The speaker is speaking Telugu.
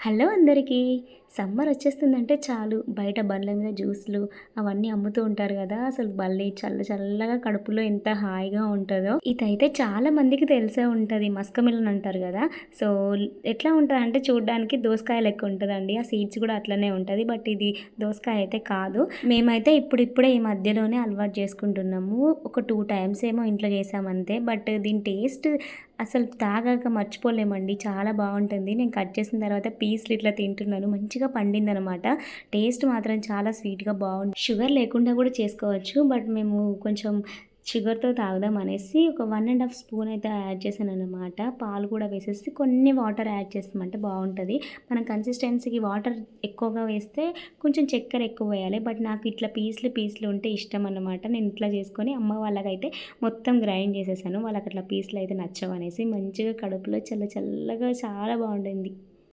హలో అందరికీ. సమ్మర్ వచ్చేస్తుందంటే చాలు బయట బండ్ల మీద జ్యూస్‌లు అవన్నీ అమ్ముతూ ఉంటారు గదా! అసలు భలే చల్లగా కడుపులో ఎంత హాయిగా ఉంటదో. ఇదైతే చాలా మందికి తెలిసే ఉంటది. మస్క్ మిలన్ అంటారు గదా! సో, ఎట్లా ఉంటదంటే చూడ్డానికి దోసకాయ లెక్క ఉంటదండి. ఆ సీడ్స్ గూడా అట్లనే ఉంటది. బట్ ఇది దోసకాయ అయితే కాదు. మేమైతే ఇప్పుడిప్పుడే ఈ మధ్యలోనే అలవాటు చేసుకుంటున్నాము. ఒక 2 టైమ్స్ ఏమో ఇంట్లో చేశామంతే. బట్ దీని టేస్ట్ అసలు తాగాక మర్చిపోలేమండి. చాలా బావుంటుంది. నేను కట్ చేసిన తర్వాత పీస్‌లు ఇట్లా తింటున్నాను. మంచిగా పండిందనమాట. టేస్ట్ మాత్రం చాలా స్వీట్‌గా బావుంది. షుగర్ లేకుండా గూడా చేసుకోవచ్చు. బట్ మేము కొంచెం షుగర్‌తో తాగుదాం అనేసి ఒక 1 ½ స్పూన్ అయితే యాడ్ చేశాననమాట. పాలు కూడా వేసేసి కొన్ని వాటర్ యాడ్ చేసామంటే బావుంటది. మనం కన్సిస్టెన్సీకి వాటర్ ఎక్కువగా వేస్తే కొంచెం చక్కెర ఎక్కువ వేయాలి. బట్ నాకు ఇట్లా పీస్‌లు ఉంటే ఇష్టమనమాట. నేను ఇట్లా చేసుకొని అమ్మ వాళ్ళకైతే మొత్తం గ్రైండ్ చేసేసాను. వాళ్ళకట్లా పీస్‌లయితే నచ్చవనేసి మంచిగా కడుపులో చల్లగా చాలా బావుండింది.